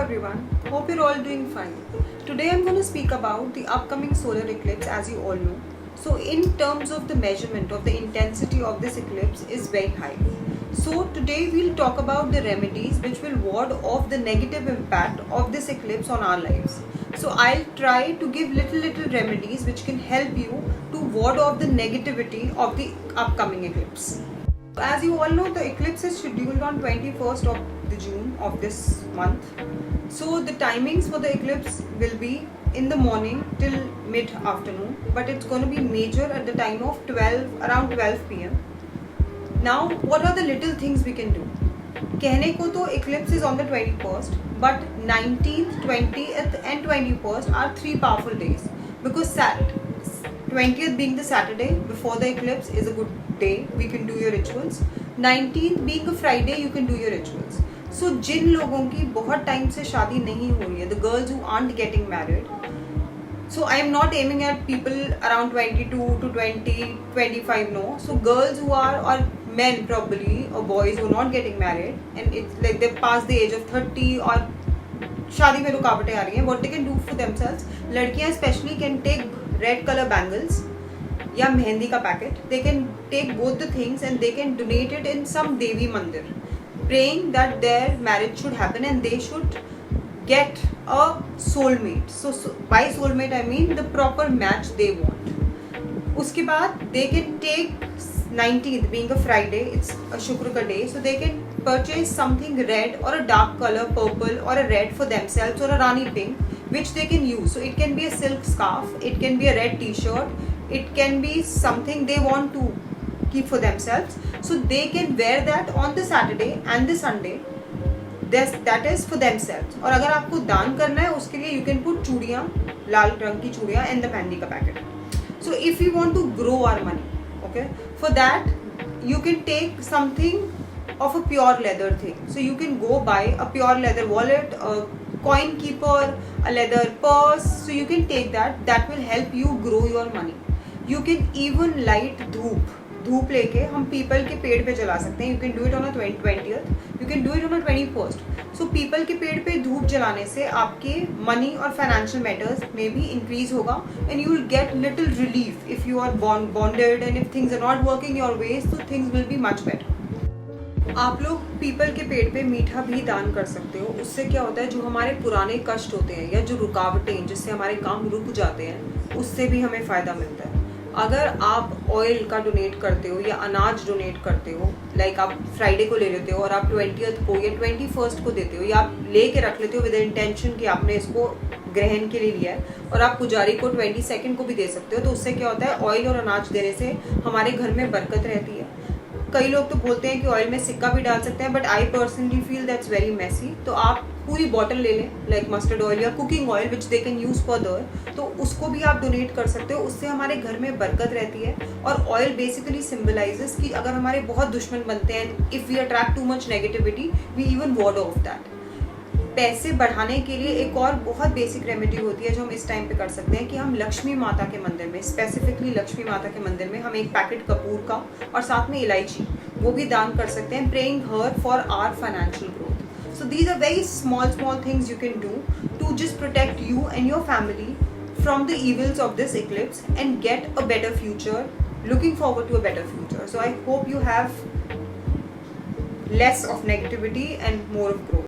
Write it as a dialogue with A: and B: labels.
A: everyone, hope you're all doing fine. Today I'm going to speak about the upcoming solar eclipse as you all know. So in terms of the measurement of the intensity of this eclipse is very high. So today we'll talk about the remedies which will ward off the negative impact of this eclipse on our lives. So I'll try to give little remedies which can help you to ward off the negativity of the upcoming eclipse. As you all know, the eclipse is scheduled on 21st of the June of this month. So the timings for the eclipse will be in the morning till mid-afternoon, but it's going to be major at the time of around 12 p.m. Now, what are the little things we can do? कहने को तो eclipse is on the 21st, but 19th, 20th and 21st are three powerful days because 20th being the Saturday before the eclipse is a good day, we can do your rituals. 19th being a Friday, you can do your rituals. So जिन लोगों की बहुत time से शादी नहीं हो रही है, the girls who aren't getting married, so I am not aiming at people around 22 to 20, 25, no. So girls who are, or men probably, or boys who are not getting married and it's like they past the age of 30 or शादी में रुकावटें आ रही हैं, what they can do for themselves, लड़कियां especially can take red color bangles या मेहंदी का packet. They can take both the things and they can donate it in some Devi Mandir, praying that their marriage should happen and they should get a soulmate. So by soulmate I mean the proper match they want. उसके बाद they can take 19th being a Friday, it's a Shukra ka day, so they can purchase something red or a dark color, purple or a red for themselves or a Rani pink, which they can use. So it can be a silk scarf, it can be a red t-shirt, it can be something they want to keep for themselves. So they can wear that on the Saturday and the Sunday. That is for themselves. और अगर आपको दान करना है उसके लिए you can put चूड़ियाँ, लाल रंग की चूड़ियाँ and the मेहंदी का packet. So if we want to grow our money, okay, for that you can take something of a pure leather thing. So you can go buy a pure leather wallet, a coin keeper, a leather purse. So you can take that. That will help you grow your money. You can even light धूप लेके हम people के पेड़ पे जला सकते हैं. You can do it on a 20th. You can do it on a 21st. So people के पेड़ पे धूप जलाने से आपके money और financial matters में भी increase होगा and you will get little relief if you are bonded and if things are not working your way, so things will be much better. आप लोग पीपल के पेड़ पे मीठा भी दान कर सकते हो. उससे क्या होता है, जो हमारे पुराने कष्ट होते हैं या जो रुकावटें जिससे हमारे काम रुक जाते हैं, उससे भी हमें फ़ायदा मिलता है. अगर आप ऑयल का डोनेट करते हो या अनाज डोनेट करते हो, लाइक आप फ्राइडे को ले लेते हो और आप 20th को या 21st को देते हो या आप ले के रख लेते हो विद इंटेंशन कि आपने इसको ग्रहण के लिए लिया है और आप पुजारी को 22nd को भी दे सकते हो, तो उससे क्या होता है, ऑयल और अनाज देने से हमारे घर में बरकत रहती है. कई लोग तो बोलते हैं कि ऑयल में सिक्का भी डाल सकते हैं, but I personally feel that's very messy. तो आप पूरी बॉटल ले लें, लाइक मस्टर्ड ऑयल या cooking oil which they can use further, तो उसको भी आप डोनेट कर सकते हो. उससे हमारे घर में बरकत रहती है. और ऑयल बेसिकली सिम्बलाइजेस कि अगर हमारे बहुत दुश्मन बनते हैं, if we attract too much negativity, we even ward off that. पैसे बढ़ाने के लिए एक और बहुत बेसिक रेमेडी होती है जो हम इस टाइम पे कर सकते हैं कि हम लक्ष्मी माता के मंदिर में, स्पेसिफिकली लक्ष्मी माता के मंदिर में, हम एक पैकेट कपूर का और साथ में इलायची वो भी दान कर सकते हैं, praying her for our financial growth. So these are very small things you can do to just protect you and your family from the evils of this eclipse and get a better future, looking forward to a better future. So I hope you have less of negativity and more of growth.